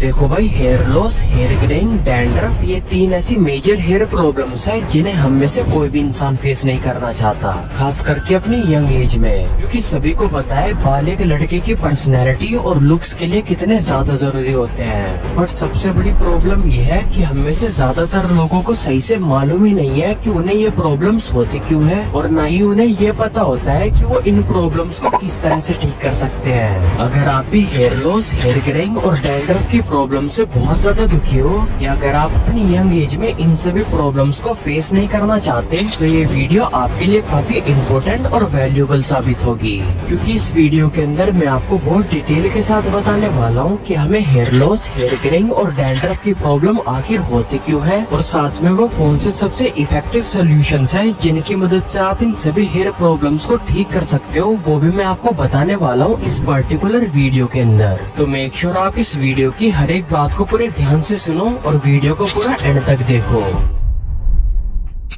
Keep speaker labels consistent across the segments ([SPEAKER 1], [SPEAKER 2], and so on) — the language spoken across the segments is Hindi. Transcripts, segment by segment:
[SPEAKER 1] देखो भाई, hair loss, hair greying, dandruff, ये 3 ऐसी मेजर हेयर प्रॉब्लम्स है जिन्हें हम में से कोई भी इंसान फेस नहीं करना चाहता, खास करके अपनी यंग एज में। क्योंकि सभी को पता है बाल एक लड़के की पर्सनैलिटी और लुक्स के लिए कितने ज्यादा जरूरी होते हैं। बट सबसे बड़ी प्रॉब्लम ये है कि हम में से ज्यादातर लोगों को सही से मालूम ही नहीं है कि उन्हें ये प्रॉब्लम्स होती क्यों है, और न ही उन्हें ये पता होता है कि वो इन प्रॉब्लम्स को किस तरह से ठीक कर सकते हैं। अगर आप भी हेयर लॉस, हेयर ग्रेइंग और डैंड्रफ की प्रॉब्लम से बहुत ज्यादा दुखी हो, या अगर आप अपनी यंग एज में इन सभी प्रॉब्लम्स को फेस नहीं करना चाहते, तो ये वीडियो आपके लिए काफी इम्पोर्टेंट और वैल्यूएबल साबित होगी। क्योंकि इस वीडियो के अंदर मैं आपको बहुत डिटेल के साथ बताने वाला हूँ कि हमें हेयर लॉस, हेयर ग्रेइंग और डैंड्रफ की प्रॉब्लम आखिर होती क्यों है, और साथ में वो कौन से सबसे इफेक्टिव सोल्यूशंस हैं जिनकी मदद से आप इन सभी हेयर प्रॉब्लम्स को ठीक कर सकते हो, वो भी मैं आपको बताने वाला हूँ इस पर्टिकुलर वीडियो के अंदर। तो मेक श्योर आप इस वीडियो की हर एक बात को पूरे ध्यान से सुनो और वीडियो को पूरा एंड तक देखो।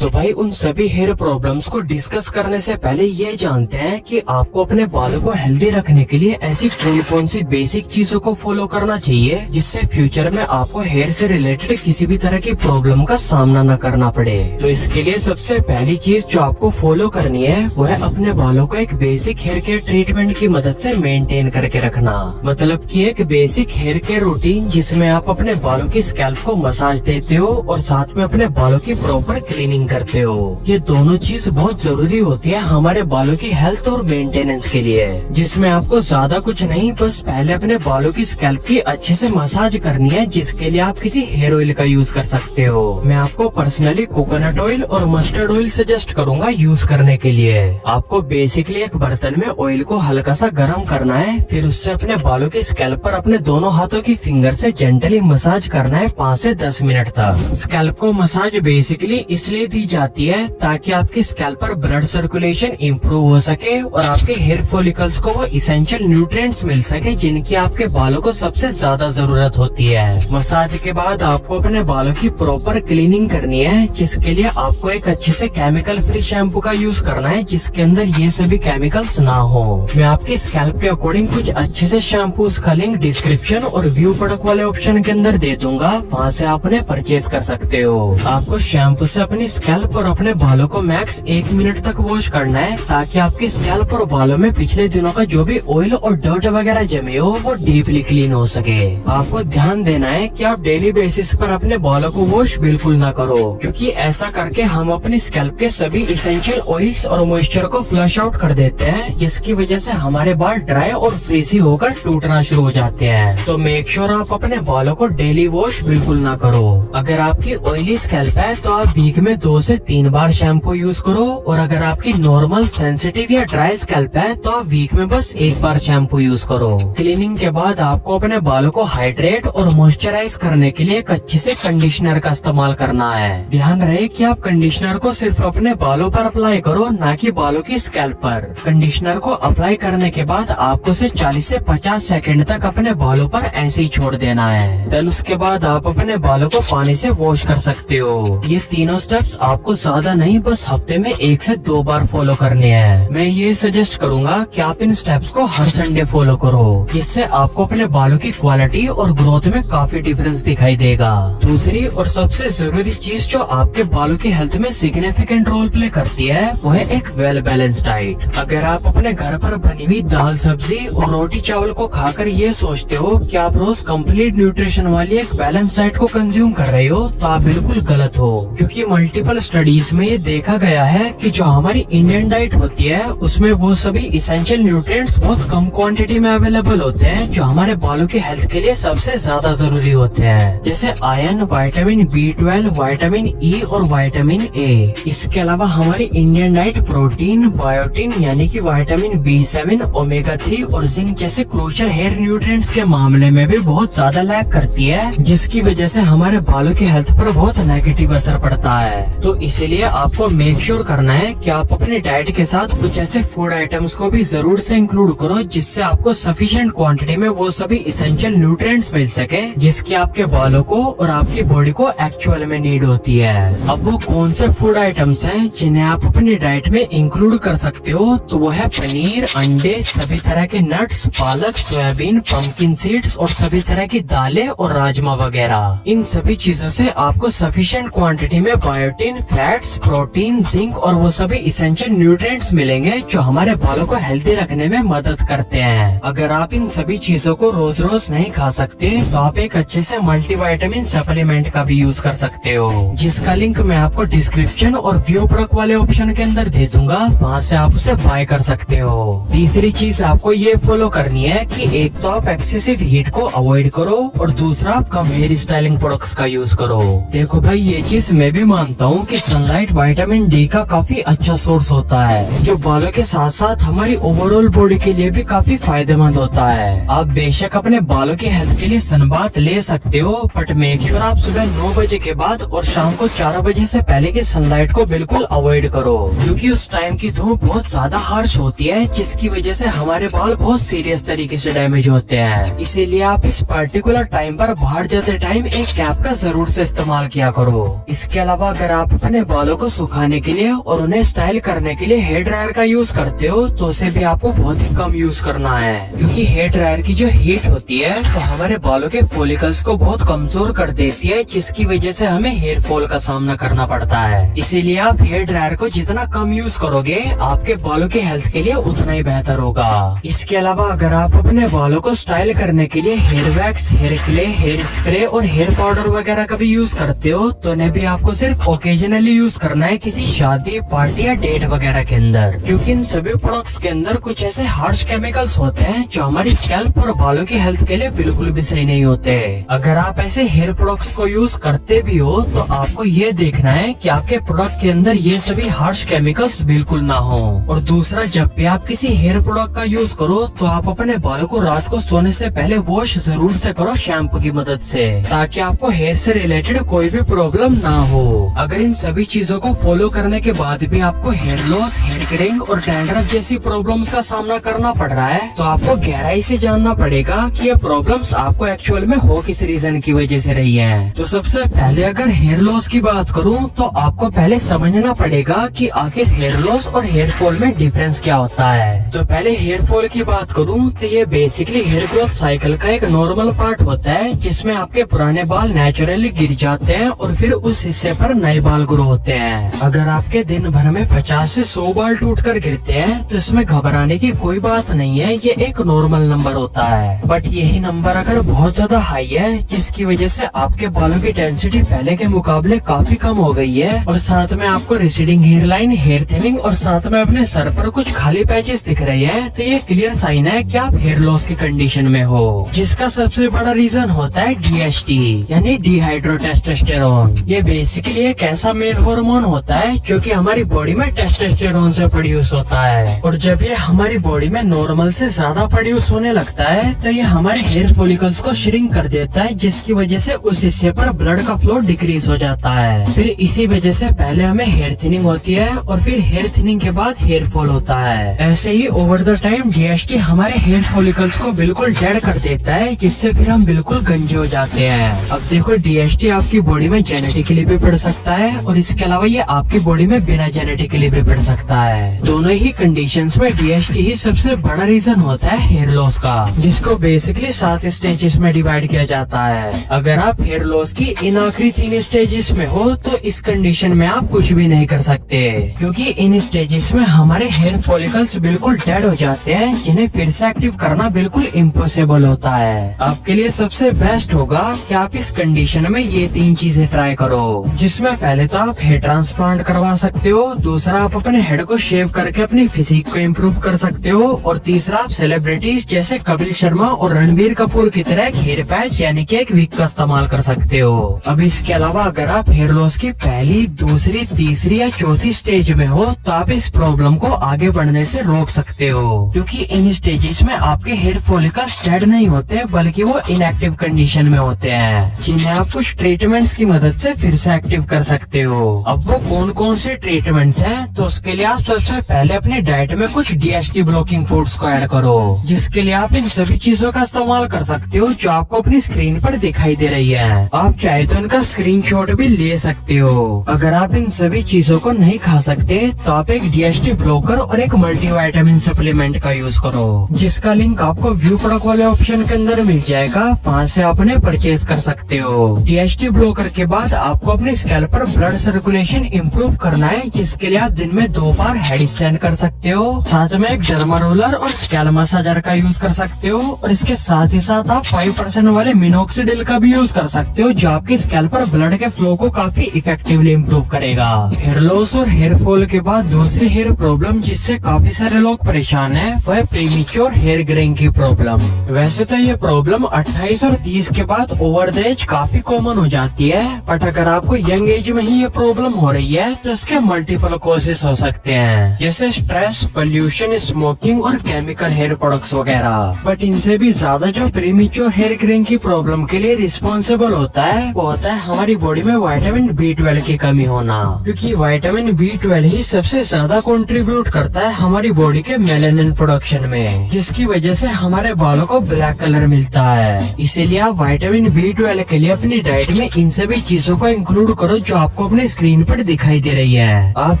[SPEAKER 1] तो भाई, उन सभी हेयर प्रॉब्लम्स को डिस्कस करने से पहले ये जानते हैं कि आपको अपने बालों को हेल्दी रखने के लिए ऐसी कौन कौन सी बेसिक चीजों को फॉलो करना चाहिए जिससे फ्यूचर में आपको हेयर से रिलेटेड किसी भी तरह की प्रॉब्लम का सामना न करना पड़े। तो इसके लिए सबसे पहली चीज जो आपको फॉलो करनी है वो है अपने बालों को एक बेसिक हेयर केयर ट्रीटमेंट की मदद से मेंटेन करके रखना। मतलब कि एक बेसिक हेयर केयर रूटीन जिसमें आप अपने बालों की स्कैल्प को मसाज देते हो और साथ में अपने बालों की प्रॉपर क्लीनिंग करते हो। ये दोनों चीज बहुत जरूरी होती है हमारे बालों की हेल्थ और मेंटेनेंस के लिए, जिसमें आपको ज्यादा कुछ नहीं, बस पहले अपने बालों की स्कैल्प की अच्छे से मसाज करनी है, जिसके लिए आप किसी हेयर ऑयल का यूज कर सकते हो। मैं आपको पर्सनली कोकोनट ऑयल और मस्टर्ड ऑयल सजेस्ट करूंगा यूज करने के लिए। आपको बेसिकली एक बर्तन में ऑयल को हल्का सा गर्म करना है, फिर उससे अपने बालों की स्कैल्प पर अपने दोनों हाथों की फिंगर से जेंटली मसाज करना है 5 से 10 मिनट तक। स्कैल्प को मसाज बेसिकली इसलिए दी जाती है ताकि आपकी स्कैल्प पर ब्लड सर्कुलेशन इंप्रूव हो सके और आपके हेयर फॉलिकल्स को वो इसेंशियल न्यूट्रिएंट्स मिल सके जिनकी आपके बालों को सबसे ज्यादा जरूरत होती है। मसाज के बाद आपको अपने बालों की प्रॉपर क्लीनिंग करनी है, जिसके लिए आपको एक अच्छे से केमिकल फ्री शैम्पू का यूज करना है जिसके अंदर ये सभी केमिकल्स ना हो। मैं आपकी स्कैल्प के अकॉर्डिंग कुछ अच्छे से शैम्पूज का लिंक डिस्क्रिप्शन और व्यू प्रोडक्ट वाले ऑप्शन के अंदर दे दूंगा, वहाँ से आप उन्हें परचेज कर सकते हो। आपको शैम्पू से अपनी स्कैल्प और अपने बालों को मैक्स 1 मिनट तक वॉश करना है ताकि आपकी स्कैल्प और बालों में पिछले दिनों का जो भी ऑयल और डर्ट वगैरह जमे हो वो डीपली क्लीन हो सके। आपको ध्यान देना है कि आप डेली बेसिस पर अपने बालों को वॉश बिल्कुल ना करो, क्योंकि ऐसा करके हम अपनी स्कैल्प के सभी इसेंशियल ऑयल्स और मॉइस्चर को फ्लश आउट कर देते हैं, जिसकी वजह से हमारे बाल ड्राई और फ्रीजी होकर टूटना शुरू हो जाते हैं। तो मेक श्योर आप अपने बालों को डेली वॉश बिल्कुल ना करो। अगर आपकी ऑयली स्कैल्प है तो आप वीक में 2 से 3 बार शैम्पू यूज करो, और अगर आपकी नॉर्मल, सेंसिटिव या ड्राई स्कैल्प है तो आप वीक में बस 1 बार शैम्पू यूज करो। क्लीनिंग के बाद आपको अपने बालों को हाइड्रेट और मॉइस्चराइज करने के लिए एक अच्छे से कंडीशनर का इस्तेमाल करना है। ध्यान रहे कि आप कंडीशनर को सिर्फ अपने बालों पर अप्लाई करो, ना कि बालों की स्कैल्प पर। कंडीशनर को अप्लाई करने के बाद आपको उसे 40 से 50 सेकंड तक अपने बालों पर ऐसे ही छोड़ देना है। देन उसके बाद आप अपने बालों को पानी से वॉश कर सकते हो। ये तीनों स्टेप्स आपको ज्यादा नहीं, बस हफ्ते में 1 से 2 बार फॉलो करने हैं। मैं ये सजेस्ट करूंगा कि आप इन स्टेप्स को हर संडे फॉलो करो, इससे आपको अपने बालों की क्वालिटी और ग्रोथ में काफी डिफरेंस दिखाई देगा। दूसरी और सबसे जरूरी चीज जो आपके बालों की हेल्थ में सिग्निफिकेंट रोल प्ले करती है वो है एक वेल बैलेंस डाइट। अगर आप अपने घर पर बनी हुई दाल, सब्जी और रोटी चावल को खाकर ये सोचते हो कि आप रोज कंप्लीट न्यूट्रिशन वाली एक बैलेंस डाइट को कंज्यूम कर रहे हो, तो आप बिल्कुल गलत हो। क्योंकि मल्टीपल स्टडीज में ये देखा गया है कि जो हमारी इंडियन डाइट होती है उसमें वो सभी इसेंशियल न्यूट्रिएंट्स बहुत कम क्वांटिटी में अवेलेबल होते हैं जो हमारे बालों की हेल्थ के लिए सबसे ज्यादा जरूरी होते हैं, जैसे iron, vitamin B12, vitamin E और विटामिन A। इसके अलावा हमारी इंडियन डाइट प्रोटीन, बायोटिन यानी कि विटामिन B7, ओमेगा 3 और जिंक जैसे क्रूशियल हेयर न्यूट्रिएंट्स के मामले में भी बहुत ज्यादा लैक करती है, जिसकी वजह से हमारे बालों की हेल्थ पर बहुत नेगेटिव असर पड़ता है। तो इसीलिए आपको मेक श्योर करना है कि आप अपने डाइट के साथ कुछ ऐसे फूड आइटम्स को भी जरूर से इंक्लूड करो जिससे आपको सफिशिएंट क्वांटिटी में वो सभी इसेंशियल न्यूट्रिएंट्स मिल सके जिसकी आपके बालों को और आपकी बॉडी को एक्चुअल में नीड होती है। अब वो कौन से फूड आइटम्स हैं जिन्हें आप अपनी डाइट में इंक्लूड कर सकते हो, तो वो है पनीर, अंडे, सभी तरह के नट्स, पालक, सोयाबीन, पंपकिन सीड्स और सभी तरह की दालें और राजमा वगैरह। इन सभी चीजों से आपको सफिशिएंट क्वांटिटी में बायोटिन, फैट्स, प्रोटीन, जिंक और वो सभी इसेंशियल न्यूट्रिएंट्स मिलेंगे जो हमारे बालों को हेल्दी रखने में मदद करते हैं। अगर आप इन सभी चीजों को रोज रोज नहीं खा सकते तो आप एक अच्छे से मल्टीविटामिन सप्लीमेंट का भी यूज कर सकते हो, जिसका लिंक मैं आपको डिस्क्रिप्शन और व्यू प्रोडक्ट वाले ऑप्शन के अंदर दे दूंगा, वहाँ से आप उसे बाय कर सकते हो। तीसरी चीज आपको ये फॉलो करनी है कि एक तो आप एक्सेसिव हीट को अवॉइड करो और दूसरा आप कम हेयर स्टाइलिंग प्रोडक्ट्स का यूज करो। देखो भाई, ये चीज मैं भी मानता हूँ कि सनलाइट विटामिन डी का काफी अच्छा सोर्स होता है जो बालों के साथ साथ हमारी ओवरऑल बॉडी के लिए भी काफी फायदेमंद होता है। आप बेशक अपने बालों की हेल्थ के लिए सनबाथ ले सकते हो, बट मेक श्योर आप सुबह 9 बजे के बाद और शाम को 4 बजे से पहले की सनलाइट को बिल्कुल अवॉइड करो, क्योंकि उस टाइम की धूप बहुत ज्यादा हार्श होती है जिसकी वजह से हमारे बाल बहुत सीरियस तरीके से डैमेज होते हैं। इसीलिए आप इस पर्टिकुलर टाइम पर बाहर जाते टाइम एक कैप का जरूर से इस्तेमाल किया करो। इसके अलावा अगर आप अपने बालों को सुखाने के लिए और उन्हें स्टाइल करने के लिए हेयर ड्रायर का यूज करते हो तो उसे भी आपको बहुत ही कम यूज करना है, क्योंकि हेयर ड्रायर की जो हीट होती है वो हमारे बालों के फॉलिकल्स को बहुत कमजोर कर देती है, जिसकी वजह से हमें हेयर फॉल का सामना करना पड़ता है। इसीलिए आप हेयर ड्रायर को जितना कम यूज करोगे आपके बालों की हेल्थ के लिए उतना ही बेहतर होगा। इसके अलावा अगर आप अपने बालों को स्टाइल करने के लिए hair wax, hair clay, hair spray और हेयर पाउडर वगैरह का भी यूज करते हो तो उन्हें भी आपको सिर्फ ओकेजनली यूज करना है किसी शादी, पार्टी या डेट वगैरह के अंदर, क्योंकि इन सभी प्रोडक्ट्स के अंदर कुछ ऐसे हार्श केमिकल्स होते हैं जो हमारी स्कैल्प और बालों की हेल्थ के लिए बिल्कुल भी सही नहीं होते। अगर आप ऐसे हेयर प्रोडक्ट्स को यूज करते भी हो तो आपको ये देखना है कि आपके प्रोडक्ट के अंदर ये सभी हार्श केमिकल्स बिल्कुल ना हो। और दूसरा, जब भी आप किसी हेयर प्रोडक्ट का यूज करो तो आप अपने बालों को रात को सोने से पहले वॉश जरूर से करो शैम्पू की मदद से, ताकि आपको हेयर से रिलेटेड कोई भी प्रॉब्लम ना हो। अगर इन सभी चीजों को फॉलो करने के बाद भी आपको हेयर लॉस, हेयर ग्रेइंग और डैंड्रफ जैसी प्रॉब्लम्स का सामना करना पड़ रहा है तो आपको गहराई से जानना पड़ेगा कि ये प्रॉब्लम्स आपको एक्चुअल में हो किस रीजन की वजह से रही है। तो सबसे पहले अगर हेयर लॉस की बात करूं तो आपको पहले समझना पड़ेगा कि आखिर हेयर लॉस और हेयर फॉल में डिफरेंस क्या होता है। तो पहले हेयर फॉल की बात करूं तो ये बेसिकली हेयर ग्रोथ साइकिल का एक नॉर्मल पार्ट होता है जिसमें आपके पुराने बाल नेचुरली गिर जाते हैं और फिर उस हिस्से पर नए बाल ग्रो होते हैं। अगर आपके दिन भर में 50 से 100 बाल टूटकर गिरते हैं तो इसमें घबराने की कोई बात नहीं है, ये एक नॉर्मल नंबर होता है। बट यही नंबर अगर बहुत ज्यादा हाई है जिसकी वजह से आपके बालों की डेंसिटी पहले के मुकाबले काफी कम हो गई है और साथ में आपको receding hairline, hair thinning और साथ में अपने सर पर कुछ खाली पैचेस दिख रहे हैं, तो ये क्लियर साइन है कि आप हेयर लॉस की कंडीशन में हो, जिसका सबसे बड़ा रीजन होता है DHT यानी डिहाइड्रोटेस्टोस्टेरोन। ये बेसिकली एक ऐसा मेल हार्मोन होता है जो कि हमारी बॉडी में टेस्टोस्टेरोन से प्रोड्यूस होता है, और जब ये हमारी बॉडी में नॉर्मल से ज्यादा प्रोड्यूस होने लगता है तो ये हमारे हेयर फॉलिकल्स को श्रिंक कर देता है, जिसकी वजह से उस हिस्से पर ब्लड का फ्लो डिक्रीज हो जाता है। फिर इसी वजह से पहले हमें हेयर थिनिंग होती है और फिर हेयर थिनिंग के बाद हेयर फॉल होता है। ऐसे ही ओवर द टाइम DHT हमारे हेयर फॉलिकल्स को बिल्कुल डेड कर देता है, जिससे फिर हम बिल्कुल गंजे हो जाते हैं। अब देखो, DHT आपकी बॉडी में जेनेटिकली भी बढ़ सकता है और इसके अलावा ये आपकी बॉडी में बिना जेनेटिकली भी बढ़ सकता है। दोनों ही कंडीशंस में DHT ही सबसे बड़ा रीजन होता है हेयर लॉस का, जिसको बेसिकली 7 स्टेजेस में डिवाइड किया जाता है। अगर आप हेयर लॉस की इन आखिरी 3 स्टेजेस में हो तो इस कंडीशन में आप कुछ भी नहीं कर सकते, क्योंकि इन स्टेजेस में हमारे हेयर फॉलिकल्स बिल्कुल डेड हो जाते हैं, जिन्हें फिर से एक्टिव करना बिल्कुल इम्पॉसिबल होता है। आपके लिए सबसे बेस्ट होगा कि आप इस कंडीशन में ये 3 चीजें ट्राई करो, जिसमें पहले तो आप हेयर ट्रांसप्लांट करवा सकते हो, दूसरा आप अपने हेड को शेव करके अपनी फिजिक को इम्प्रूव कर सकते हो, और तीसरा आप सेलिब्रिटीज जैसे कपिल शर्मा और रणबीर कपूर की तरह हेयर पैच यानी कि एक विग का इस्तेमाल कर सकते हो। अब इसके अलावा अगर आप हेयर लॉस की पहली, दूसरी, तीसरी या चौथी स्टेज में हो तो आप इस प्रॉब्लम को आगे बढ़ने से रोक सकते हो, क्योंकि इन स्टेजेस में आपके हेयर फॉलिकल्स डेड नहीं होते बल्कि वो इनएक्टिव कंडीशन में होते हैं, जिन्हें आप कुछ ट्रीटमेंट्स की मदद से फिर से एक्टिव कर सकते सकते हो। अब वो कौन कौन से ट्रीटमेंट्स हैं, तो उसके लिए आप सबसे पहले अपनी डाइट में कुछ DHT ब्लॉकिंग फूड्स को ऐड करो, जिसके लिए आप इन सभी चीजों का इस्तेमाल कर सकते हो जो आपको अपनी स्क्रीन पर दिखाई दे रही है। आप चाहे तो इनका स्क्रीनशॉट भी ले सकते हो। अगर आप इन सभी चीजों को नहीं खा सकते तो आप एक DHT ब्लॉकर और एक मल्टीविटामिन सप्लीमेंट का यूज करो, जिसका लिंक आपको व्यू प्रोडक्ट वाले ऑप्शन के अंदर मिल जाएगा, वहाँ से आप उन्हें परचेज कर सकते हो। DHT ब्लॉकर के बाद आपको अपने स्कैल्प पर ब्लड सर्कुलेशन इम्प्रूव करना है, जिसके लिए आप दिन में 2 बार हेड स्टैंड कर सकते हो। साथ में एक डर्मा रोलर और स्कैल्प मसाजर का यूज कर सकते हो, और इसके साथ ही साथ आप 5% वाले मिनोक्सिडिल का भी यूज कर सकते हो, जो आपके स्कैल्प पर ब्लड के फ्लो को काफी इफेक्टिवली इम्प्रूव करेगा। हेयर लॉस और हेयर फॉल के बाद दूसरी हेयर प्रॉब्लम जिससे काफी सारे लोग परेशान हैं, वह है प्रीमेच्योर हेयर ग्रेइंग की प्रॉब्लम। वैसे तो ये प्रॉब्लम 28 और 30 के बाद ओवर द एज काफी कॉमन हो जाती है, बट अगर आपको यंग एज में ही ये प्रॉब्लम हो रही है तो इसके मल्टीपल कॉजेस हो सकते हैं, जैसे स्ट्रेस, पोल्यूशन, स्मोकिंग और केमिकल हेयर प्रोडक्ट्स वगैरह। बट इनसे भी ज्यादा जो प्रीमेच्योर हेयर ग्रेइंग की प्रॉब्लम के लिए रिस्पॉन्सिबल होता है, वो होता है हमारी बॉडी में विटामिन B12 की कमी होना, क्योंकि विटामिन B12 ही सबसे ज्यादा कंट्रीब्यूट करता है हमारी बॉडी के मेलानिन प्रोडक्शन में, जिसकी वजह से हमारे बालों को ब्लैक कलर मिलता है। इसीलिए आप विटामिन B12 के लिए अपनी डाइट में इन सभी चीजों को इंक्लूड करो जो आपको अपने स्क्रीन पर दिखाई दे रही है। आप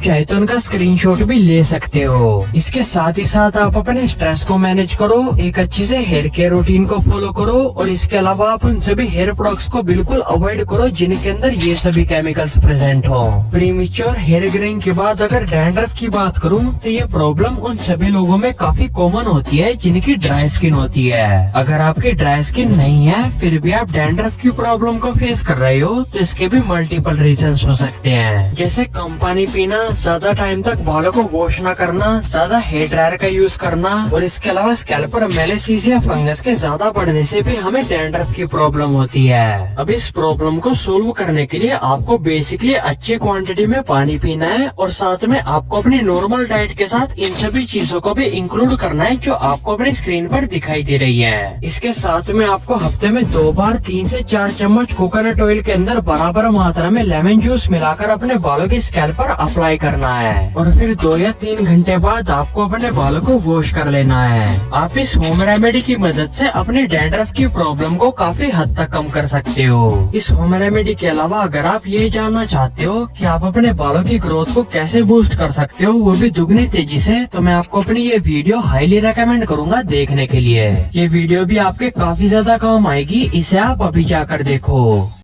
[SPEAKER 1] चाहे तो उनका स्क्रीनशॉट भी ले सकते हो। इसके साथ ही साथ आप अपने स्ट्रेस को मैनेज करो, एक अच्छे से हेयर केयर रूटीन को फॉलो करो, और इसके अलावा आप उन सभी हेयर प्रोडक्ट्स को बिल्कुल अवॉइड करो जिनके अंदर ये सभी केमिकल्स प्रेजेंट हो। प्रीमेच्योर हेयर ग्रेइंग के बाद अगर डैंड्रफ की बात करूं तो ये प्रॉब्लम उन सभी लोगों में काफी कॉमन होती है जिनकी ड्राई स्किन होती है। अगर आपकी ड्राई स्किन नहीं है फिर भी आप डैंड्रफ की प्रॉब्लम को फेस कर रहे हो, तो इसके भी मल्टीपल रीजंस हो सकते हैं, जैसे कम पानी पीना, ज्यादा टाइम तक बालों को वॉश न करना, ज्यादा हेयर ड्रायर का यूज करना, और इसके अलावा स्कैल्प पर मेलेसिसिया फंगस के ज्यादा बढ़ने से भी हमें डैंड्रफ की प्रॉब्लम होती है। अब इस प्रॉब्लम को सोल्व करने के लिए आपको बेसिकली अच्छी क्वांटिटी में पानी पीना है, और साथ में आपको अपनी नॉर्मल डाइट के साथ इन सभी चीजों को भी इंक्लूड करना है जो आपको अपनी स्क्रीन पर दिखाई दे रही है। इसके साथ में आपको हफ्ते में 2 बार 3 से 4 चम्मच कोकोनट ऑयल के अंदर बराबर मात्रा में लेमन जूस मिलाकर अपने बालों के स्कैल्प पर अप्लाई करना है, और फिर 2 या 3 घंटे बाद आपको अपने बालों को वॉश कर लेना है। आप इस होम रेमेडी की मदद से अपनी डैंड्रफ की प्रॉब्लम को काफी हद तक कम कर सकते हो। इस होम रेमेडी के अलावा अगर आप ये जानना चाहते हो कि आप अपने बालों की ग्रोथ को कैसे बूस्ट कर सकते हो, वो भी दुगनी तेजी से, तो मैं आपको अपनी ये वीडियो हाईली रेकमेंड करूंगा देखने के लिए। ये वीडियो भी आपके काफी ज्यादा काम आएगी, इसे आप अभी जाकर देखो।